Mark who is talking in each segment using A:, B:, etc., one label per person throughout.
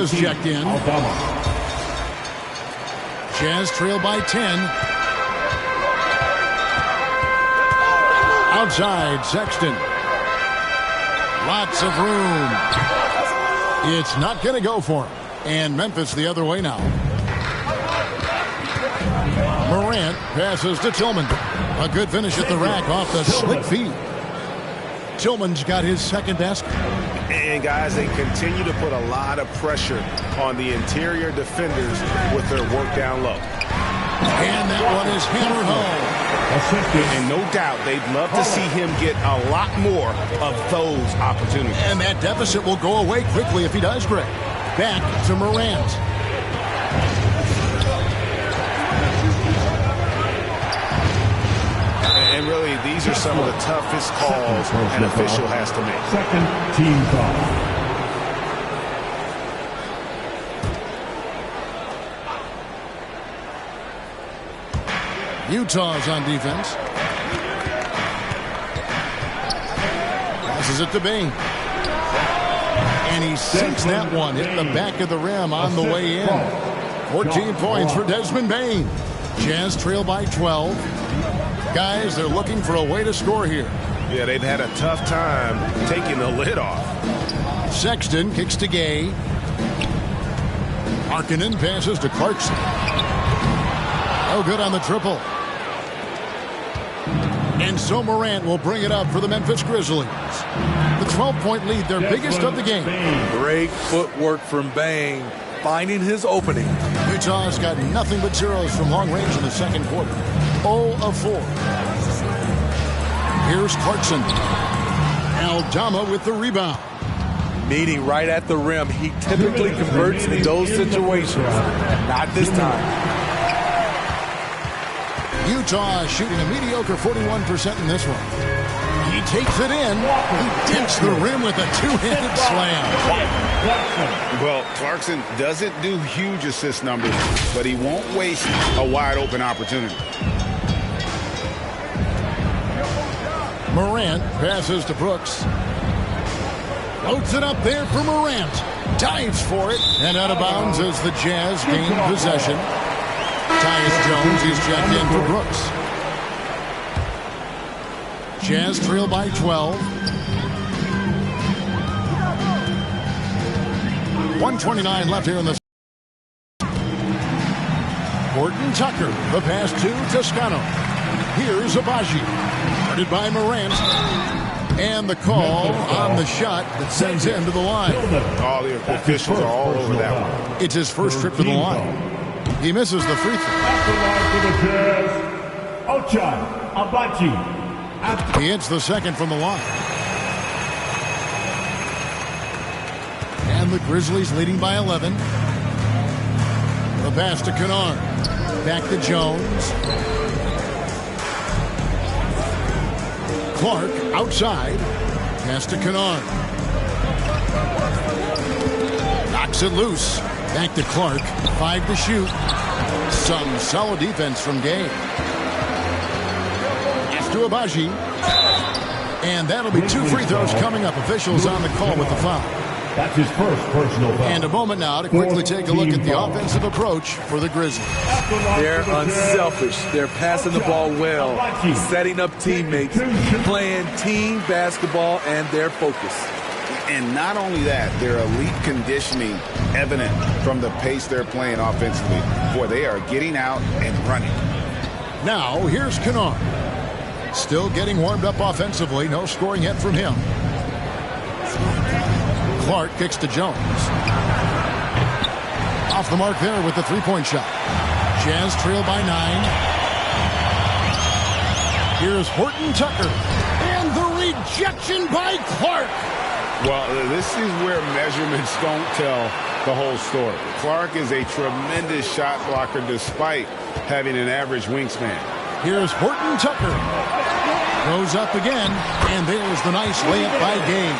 A: Aldama's checked in. Jazz trail by 10. Outside, Sexton. Lots of room. It's not going to go for him. And Memphis the other way now. Morant passes to Tillman. A good finish at the rack off the slick feed. Tillman's got his second basket.
B: And guys, they continue to put a lot of pressure on the interior defenders with their work down low.
A: And that one is hammered home.
B: And no doubt they'd love to see him get a lot more of those opportunities.
A: And that deficit will go away quickly if he does, Greg. Back to Morant.
B: And really, these are some of the toughest calls an official has to make.
C: Second team foul.
A: Utah's on defense. Passes it to Bain. And he sinks that one, hitting the back of the rim on the way in. 14 points for Desmond Bain. Jazz trail by 12. Guys, they're looking for a way to score here.
B: Yeah, they've had a tough time taking the lid off.
A: Sexton kicks to Gay. Markkanen passes to Clarkson. Oh, good on the triple. And so Morant will bring it up for the Memphis Grizzlies. The 12-point lead, their biggest of the game.
D: Great footwork from Bain, finding his opening.
A: Utah's got nothing but zeros from long range in the second quarter. 0 of 4. Here's Clarkson. Aldama with the rebound.
D: Meeting right at the rim. He typically converts in those situations. Not this time.
A: Utah shooting a mediocre 41% in this one. He takes it in. He takes the rim with a two-handed slam.
B: Well, Clarkson doesn't do huge assist numbers, but he won't waste a wide-open opportunity.
A: Morant passes to Brooks. Loads it up there for Morant. Dives for it. And out of bounds as the Jazz gain possession. Tyus Jones is checked in for Brooks. Jazz trail by 12. 1:29 left here in the. Horton Tucker, the pass to Toscano. Here's Abaji. Guarded by Morant. And the call on the shot that sends him to the line.
B: All the officials are all over that one.
A: It's his first trip to the line. He misses the free throw. He hits the second from the line. And the Grizzlies leading by 11. The pass to Kennard. Back to Jones. Clark outside. Pass to Kennard. Knocks it loose. Back to Clark. 5 to shoot. Some solid defense from Gay. Pass to Abaji. And that'll be 2 free throws coming up. Officials on the call with the foul.
C: That's his first personal foul.
A: And a moment now to quickly take a look at the offensive approach for the Grizzlies.
D: They're unselfish. They're passing the ball well, setting up teammates, playing team basketball, and their focus.
B: And not only that, their elite conditioning evident from the pace they're playing offensively. Boy, they are getting out and running.
A: Now, here's Kennard. Still getting warmed up offensively. No scoring yet from him. Clark kicks to Jones. Off the mark there with the three-point shot. Jazz trail by 9. Here's Horton Tucker. And the rejection by Clark.
B: Well, this is where measurements don't tell the whole story. Clark is a tremendous shot blocker despite having an average wingspan.
A: Here's Horton Tucker. Goes up again, and there's the nice layup by Gay.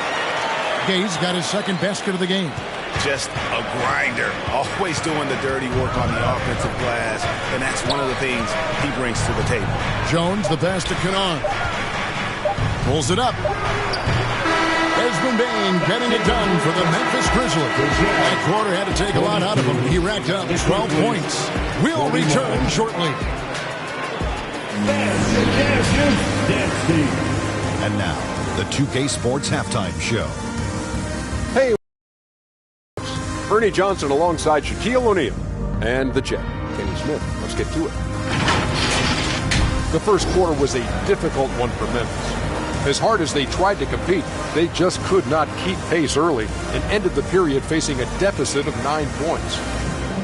A: Gay's got his second basket of the game.
B: Just a grinder, always doing the dirty work on the offensive glass, and that's one of the things he brings to the table.
A: Jones, the pass to Kennard. Pulls it up. They Desmond Bain getting it done for the Memphis Grizzlies. That quarter had to take a lot out of him. He racked up 12 points. We'll return shortly.
E: And now, the 2K Sports Halftime Show.
F: Hey, Ernie Johnson alongside Shaquille O'Neal and the Jet, Kenny Smith. Let's get to it. The first quarter was a difficult one for Memphis. As hard as they tried to compete, they just could not keep pace early and ended the period facing a deficit of 9 points.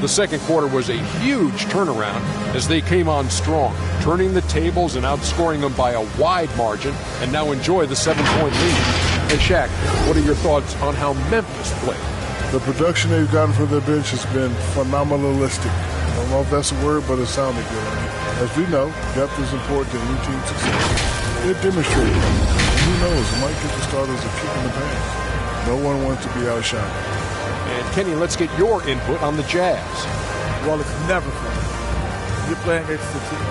F: The second quarter was a huge turnaround as they came on strong, turning the tables and outscoring them by a wide margin, and now enjoy the 7-point lead. And Shaq, what are your thoughts on how Memphis played?
G: The production they've gotten from their bench has been phenomenalistic. I don't know if that's a word, but it sounded good. As we know, depth is important to any team's success. They've demonstrated it. And who knows, it might get the starters a kick in the pants. No one wants to be outshined.
F: And Kenny, let's get your input on the Jazz.
D: Well, it's never fun. You're playing against a team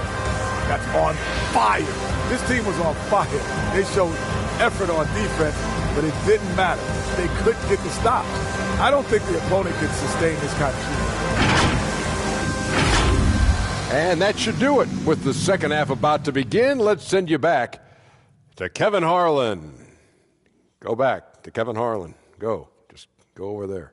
D: that's on fire. This team was on fire. They showed effort on defense, but it didn't matter. They couldn't get the stops. I don't think the opponent could sustain this kind of shooting.
F: And that should do it. With the second half about to begin, let's send you back to Kevin Harlan. Go back to Kevin Harlan. Go. Just go over there.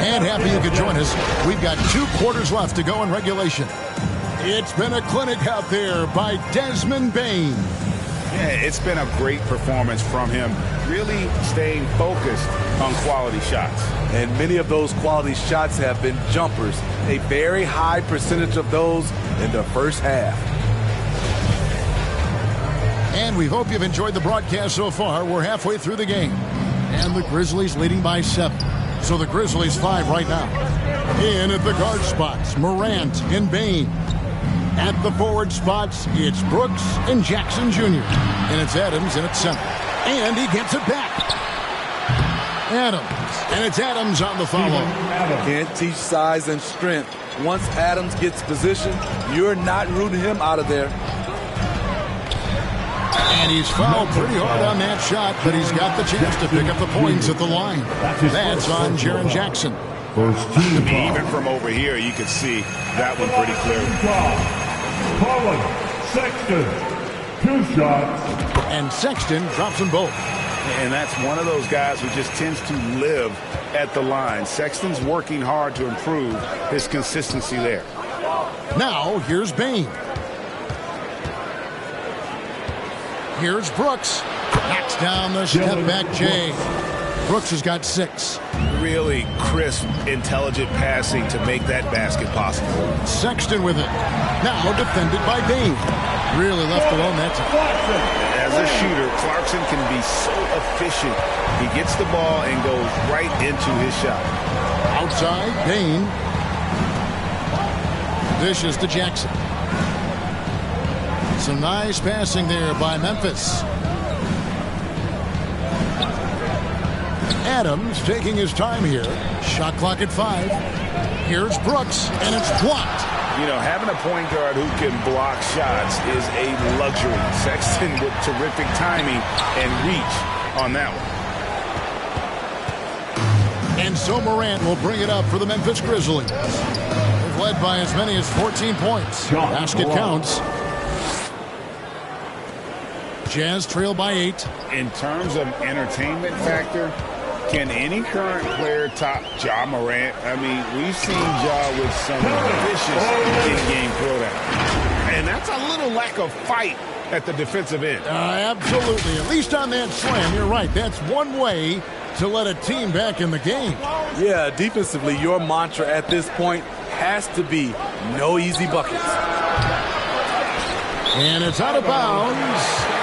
A: And happy you could join us. We've got 2 quarters left to go in regulation. It's been a clinic out there by Desmond Bain.
B: Yeah, it's been a great performance from him, really staying focused on quality shots.
D: And many of those quality shots have been jumpers. A very high percentage of those in the first half.
A: And we hope you've enjoyed the broadcast so far. We're halfway through the game. And the Grizzlies leading by 7. So the Grizzlies 5 right now. In at the guard spots, Morant and Bain. At the forward spots, it's Brooks and Jackson Jr. And it's Adams, and it's center. And he gets it back. Adams. And it's Adams on the follow.
D: Can't teach size and strength. Once Adams gets position, you're not rooting him out of there.
A: And he's fouled pretty hard on that shot, but he's got the chance to pick up the points at the line. That's on Jaren Jackson.
B: Even from over here, you can see that one pretty clearly.
C: Sexton, 2 shots.
A: And Sexton drops them both.
B: And that's one of those guys who just tends to live at the line. Sexton's working hard to improve his consistency there.
A: Now, here's Bain. Here's Brooks. Knocks down the step-back J. Brooks has got 6.
B: Really crisp, intelligent passing to make that basket possible.
A: Sexton with it. Now defended by Bain. Really left alone that time.
B: As a shooter, Clarkson can be so efficient. He gets the ball and goes right into his shot.
A: Outside, Bain. Dishes to Jackson. Some nice passing there by Memphis. Adams taking his time here. Shot clock at 5. Here's Brooks, and it's blocked.
B: You know, having a point guard who can block shots is a luxury. Sexton with terrific timing and reach on that one.
A: And so Morant will bring it up for the Memphis Grizzlies. They've led by as many as 14 points. Basket counts. Jazz trail by 8.
B: In terms of entertainment factor, can any current player top Ja Morant? I mean, we've seen Ja with some vicious in-game throwdown. And that's a little lack of fight at the defensive end.
A: Absolutely. At least on that slam, you're right. That's one way to let a team back in the game.
D: Yeah, defensively, your mantra at this point has to be no easy buckets.
A: And it's out of bounds.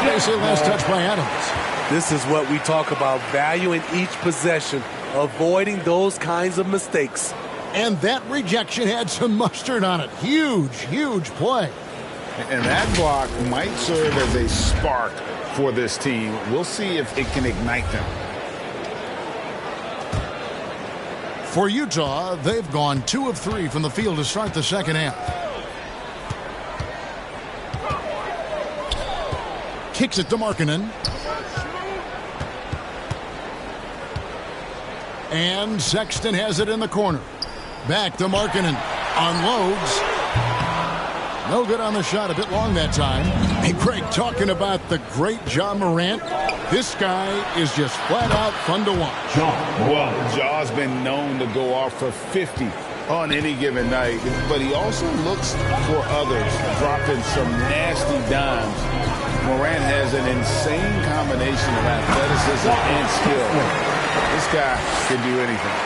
A: They say last touch by Adams.
D: This is what we talk about, valuing each possession, avoiding those kinds of mistakes.
A: And that rejection had some mustard on it. Huge, huge play.
B: And that block might serve as a spark for this team. We'll see if it can ignite them.
A: For Utah, they've gone 2 of 3 from the field to start the second half. Kicks it to Markkanen. And Sexton has it in the corner. Back to Markkanen. Unloads. No good on the shot. A bit long that time. Hey, Greg, talking about the great Ja Morant. This guy is just flat out fun to watch.
B: Well, Ja's been known to go off for 50 on any given night, but he also looks for others, dropping some nasty dimes. Morant has an insane combination of athleticism and skill. This guy can do anything.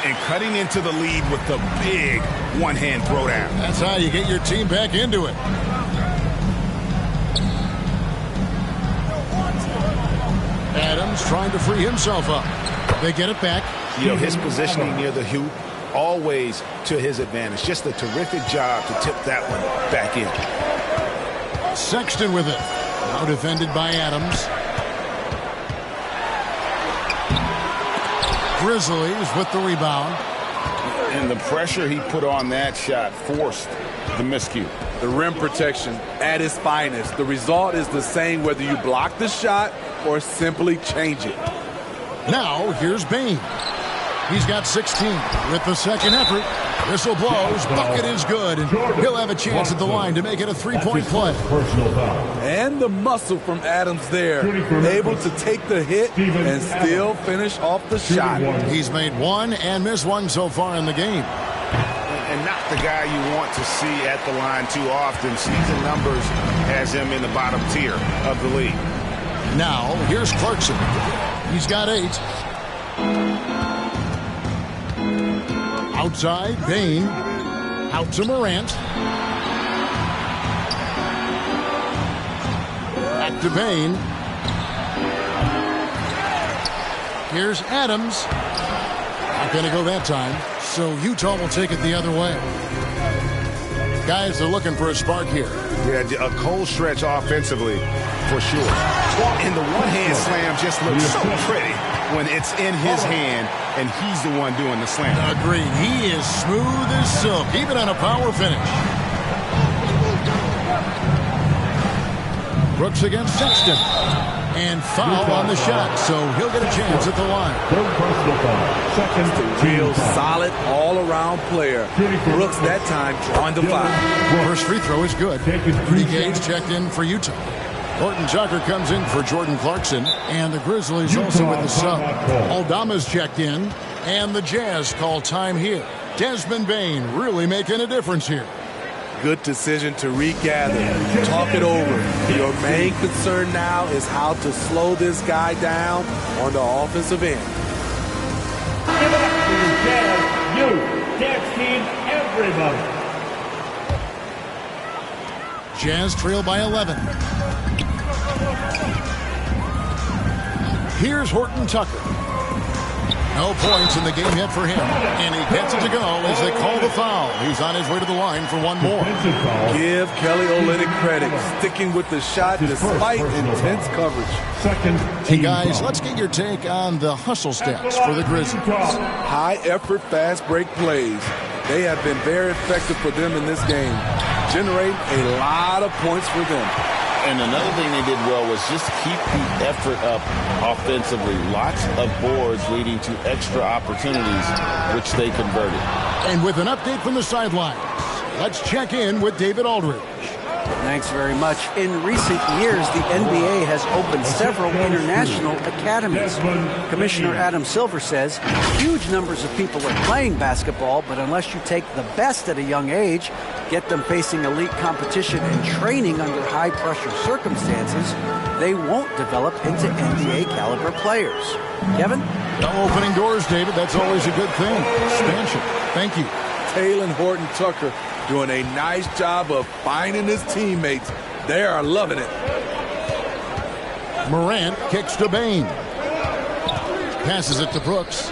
H: And cutting into the lead with the big one-hand throwdown.
A: That's how you get your team back into it. Adams trying to free himself up. They get it back.
H: You know, his positioning near the hoop, always to his advantage. Just a terrific job to tip that one back in.
A: Sexton with it. Now defended by Adams. Grizzlies with the rebound.
B: And the pressure he put on that shot forced the miscue.
D: The rim protection at its finest. The result is the same whether you block the shot or simply change it.
A: Now here's Bane. He's got 16 with the second effort. Whistle blows. Bucket is good. And he'll have a chance at the line to make it a 3-point play.
D: And the muscle from Adams there. Able to take the hit and still finish off the shot.
A: He's made one and missed one so far in the game.
H: And not the guy you want to see at the line too often. Season numbers has him in the bottom tier of the league.
A: Now, here's Clarkson. He's got 8. Outside, Bane. Out to Morant. Back to Bane. Here's Adams. Not going to go that time. So Utah will take it the other way. Guys are looking for a spark here.
H: Yeah, a cold stretch offensively, for sure. And the one-hand slam just looks so pretty when it's in his hand and he's the one doing the slam.
A: Agreed. He is smooth as silk, even on a power finish. Brooks against Sexton. And foul on the shot, so he'll get a chance at the line.
D: Just a real solid all-around player. Brooks that time drawing the foul.
A: First free throw is good. Rudy Gage checked in for Utah. Horton Tucker comes in for Jordan Clarkson. And the Grizzlies also with the sub. Aldama's checked in. And the Jazz call time here. Desmond Bane really making a difference here.
D: Good decision to regather, talk it over. Your main concern now is how to slow this guy down on the offensive end.
C: Give it up for the Jazz. You, Jazz team, everybody.
A: Jazz trail by 11. Here's Horton Tucker. No points in the game yet for him. And he gets it to go as they call the foul. He's on his way to the line for one more.
D: Give Kelly Olynyk credit, sticking with the shot despite intense coverage.
A: Hey guys, let's get your take on the hustle stats for the Grizzlies.
D: High effort, fast break plays. They have been very effective for them in this game. Generate a lot of points for them.
B: And another thing they did well was just keep the effort up offensively. Lots of boards leading to extra opportunities, which they converted.
A: And with an update from the sidelines, let's check in with David Aldridge.
I: Thanks very much. In recent years, the NBA has opened several international academies. Commissioner Adam Silver says huge numbers of people are playing basketball, but unless you take the best at a young age, get them facing elite competition and training under high-pressure circumstances, they won't develop into NBA-caliber players. Kevin?
A: Opening doors, David. That's always a good thing. Expansion. Thank you.
D: Taylor Horton Tucker doing a nice job of finding his teammates. They are loving it.
A: Morant kicks to Bane. Passes it to Brooks.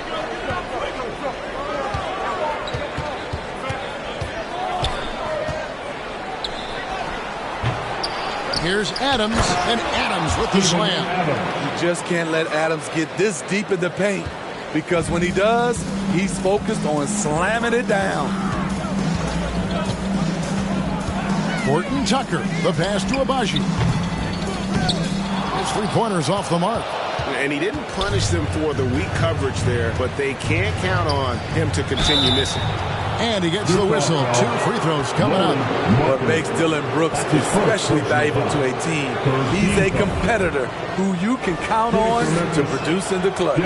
A: Here's Adams, and Adams with the slam.
D: You just can't let Adams get this deep in the paint. because when he does, he's focused on slamming it down.
A: Horton Tucker, the pass to Abaji. His three-pointers off the mark.
H: And he didn't punish them for the weak coverage there, but they can't count on him to continue missing.
A: And he gets the whistle. 2 free throws coming up.
D: What makes Dylan Brooks especially valuable to a team, he's a competitor who you can count on to produce in the clutch.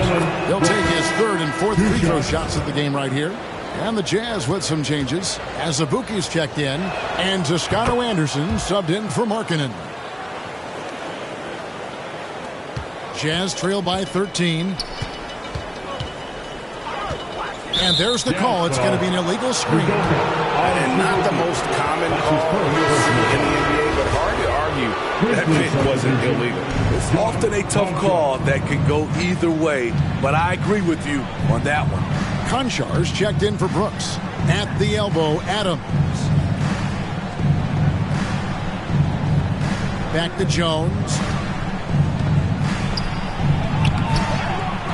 A: He'll take his third and fourth free throw shots of the game right here. And the Jazz with some changes. Azubuike's checked in, and Toscano Anderson subbed in for Markkanen. Jazz trail by 13. And there's the call. It's going to be an illegal screen.
B: And not the most common call you'll see in the NBA, but hard to argue that it wasn't illegal.
D: It's often a tough call that can go either way, but I agree with you on that one.
A: Konchar's checked in for Brooks. At the elbow, Adams. Back to Jones.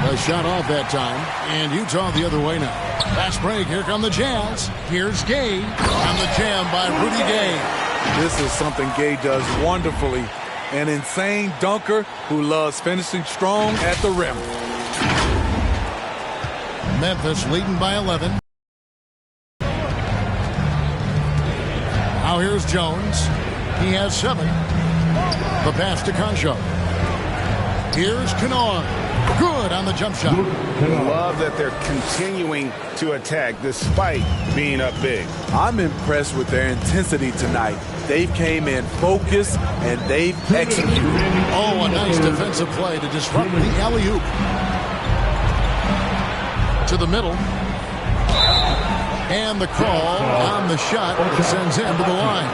A: A shot off that time, and Utah the other way now. Fast break, here come the Jazz. Here's Gay on the jam by Rudy Gay.
D: This is something Gay does wonderfully. An insane dunker who loves finishing strong at the rim.
A: Memphis leading by 11. Now here's Jones. He has 7. The pass to Concho. Here's Kennard. Good on the jump shot.
B: Love that they're continuing to attack despite being up big.
D: I'm impressed with their intensity tonight. They came in focused and they've executed.
A: Oh, a nice defensive play to disrupt the alley-oop. To the middle. And the call on the shot sends him to the line.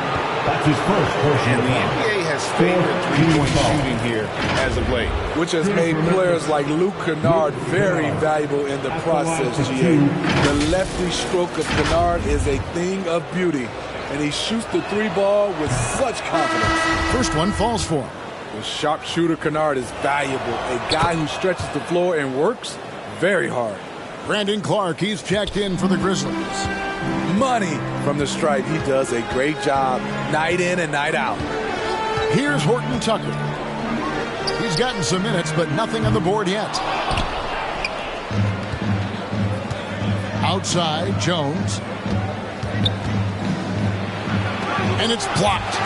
C: That's his first portion.
B: And the NBA has favored three-point shooting here as of late,
D: which has made players like Luke Kennard very valuable in the process, GA. The lefty stroke of Kennard is a thing of beauty, and he shoots the 3-ball with such confidence.
A: First one falls for him.
D: The sharpshooter Kennard is valuable, a guy who stretches the floor and works very hard.
A: Brandon Clark, he's checked in for the Grizzlies.
D: Money from the stripe. He does a great job night in and night out.
A: Here's Horton Tucker. He's gotten some minutes, but nothing on the board yet. Outside, Jones. And it's blocked.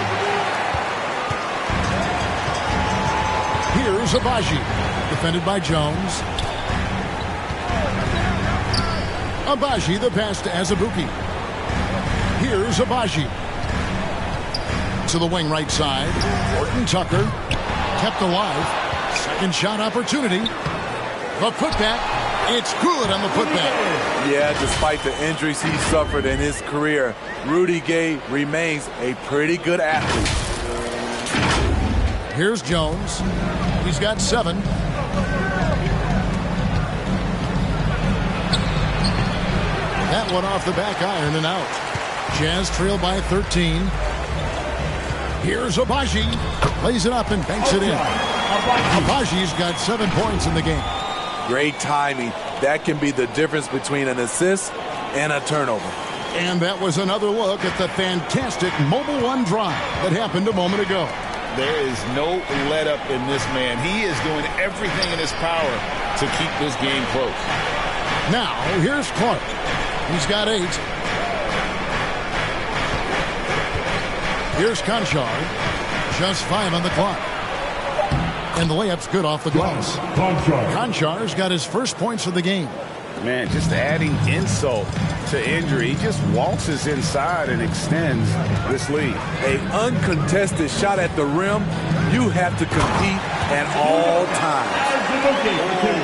A: Here's Abaji, defended by Jones. Abaji, the pass to Azubuike. Here's Abaji. To the wing right side. Horton Tucker kept alive. Second shot opportunity. The putback. It's good on the putback.
D: Yeah, despite the injuries he suffered in his career, Rudy Gay remains a pretty good athlete.
A: Here's Jones. He's got 7. That one off the back iron and out. Jazz trail by 13. Here's Abaji. Lays it up and banks it in. Abaji's got 7 points in the game.
D: Great timing. That can be the difference between an assist and a turnover.
A: And that was another look at the fantastic Mobile One drive that happened a moment ago.
B: There is no let up in this man. He is doing everything in his power to keep this game close.
A: Now, here's Clark. He's got 8. Here's Conchar. Just 5 on the clock. And the layup's good off the glass. Konchar's got his first points of the game.
B: Man, just adding insult to injury. He just waltzes inside and extends this lead.
D: An uncontested shot at the rim, you have to compete at all times.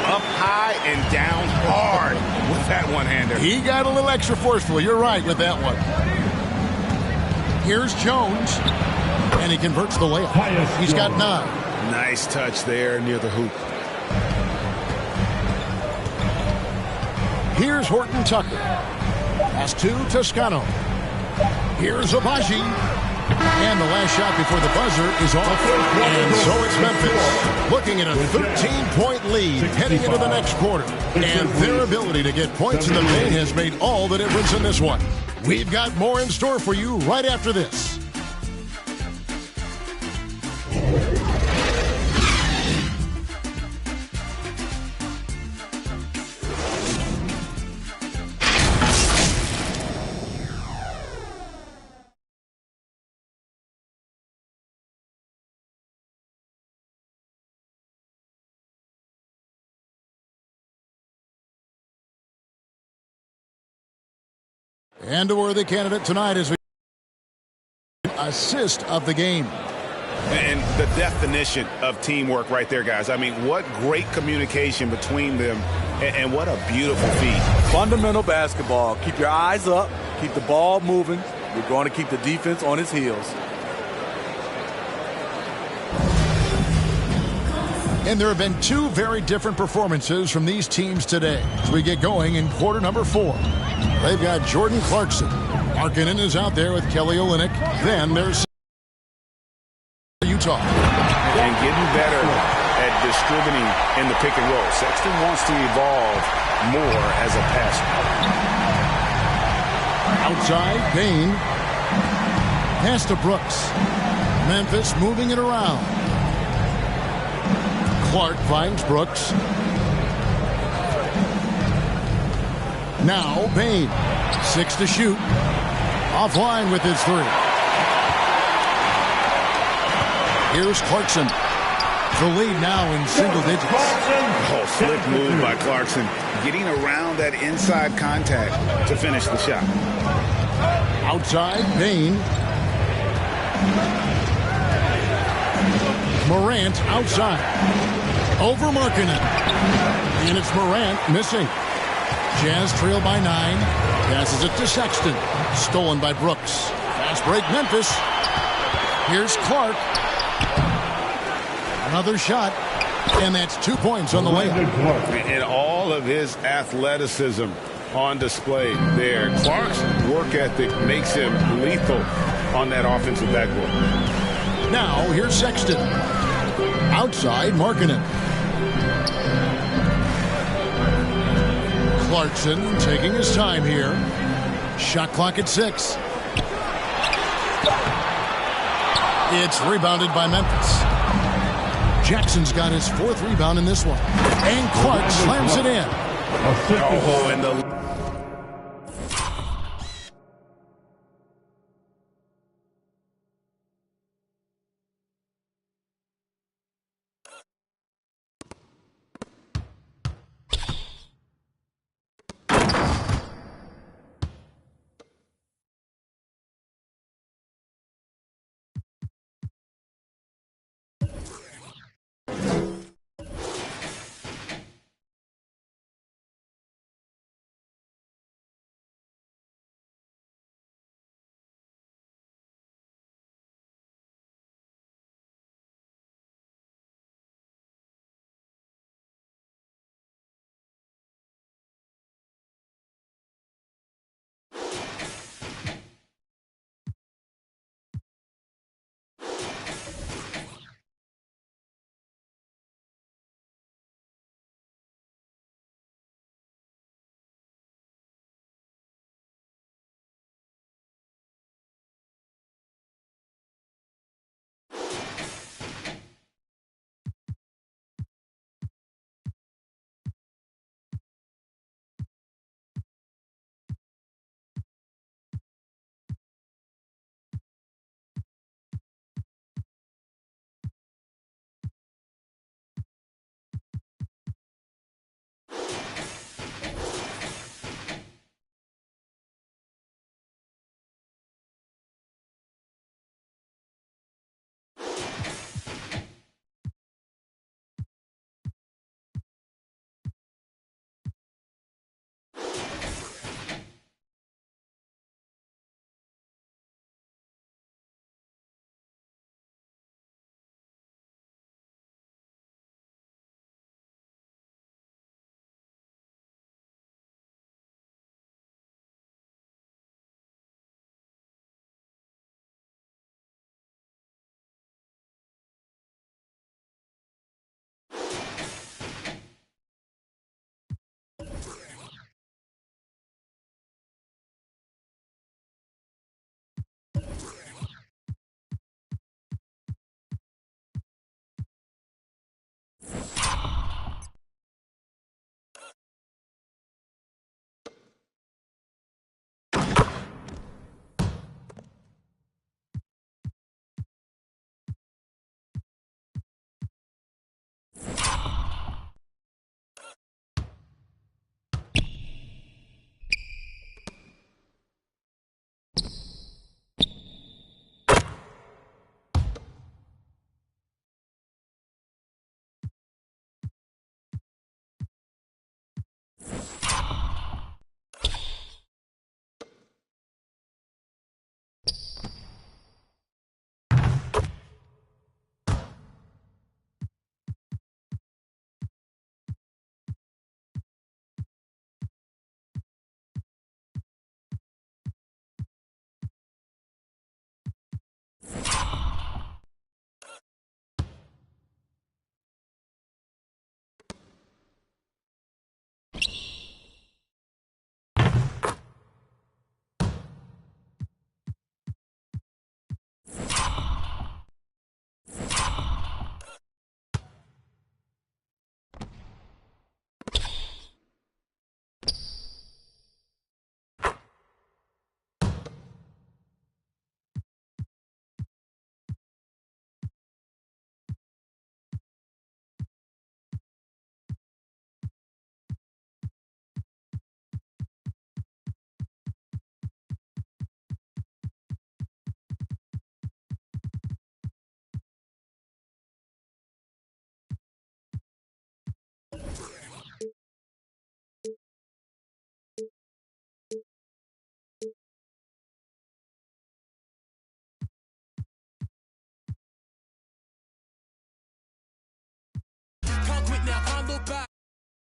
B: Up high and down hard with that one-hander.
A: He got a little extra forceful. You're right with that one. Here's Jones. And he converts the layup. He's got 9.
B: Nice touch there near the hoop.
A: Here's Horton Tucker. Pass to Toscano. Here's Abaji. And the last shot before the buzzer is off. And so it's Memphis looking at a 13-point lead heading into the next quarter. And their ability to get points in the paint has made all the difference in this one. We've got more in store for you right after this. And a worthy candidate tonight is assist of the game.
B: And the definition of teamwork right there, guys. I mean, what great communication between them, and what a beautiful feat.
D: Fundamental basketball. Keep your eyes up. Keep the ball moving. You're going to keep the defense on its heels.
A: And there have been two very different performances from these teams today as we get going in quarter number 4. They've got Jordan Clarkson. Markkanen is out there with Kelly Olynyk. Then there's Utah.
B: And getting better at distributing in the pick and roll. Sexton wants to evolve more as a passer.
A: Outside, Payne. Pass to Brooks. Memphis moving it around. Clark finds Brooks. Now Payne. 6 to shoot. Offline with his 3. Here's Clarkson. The lead now in single digits.
B: Oh, slick move by Clarkson. Getting around that inside contact to finish the shot.
A: Outside, Payne. Morant outside. Over Markkanen. And it's Morant missing. Jazz trail by 9. Passes it to Sexton. Stolen by Brooks. Fast break Memphis. Here's Clark. Another shot. And that's 2 points on the layup.
B: And all of his athleticism on display there. Clark's work ethic makes him lethal on that offensive backboard.
A: Now here's Sexton. Outside, Markkanen. Clarkson taking his time here. Shot clock at 6. It's rebounded by Memphis. Jackson's got his 4th rebound in this one. And Clark slams it in.
B: Oh, and the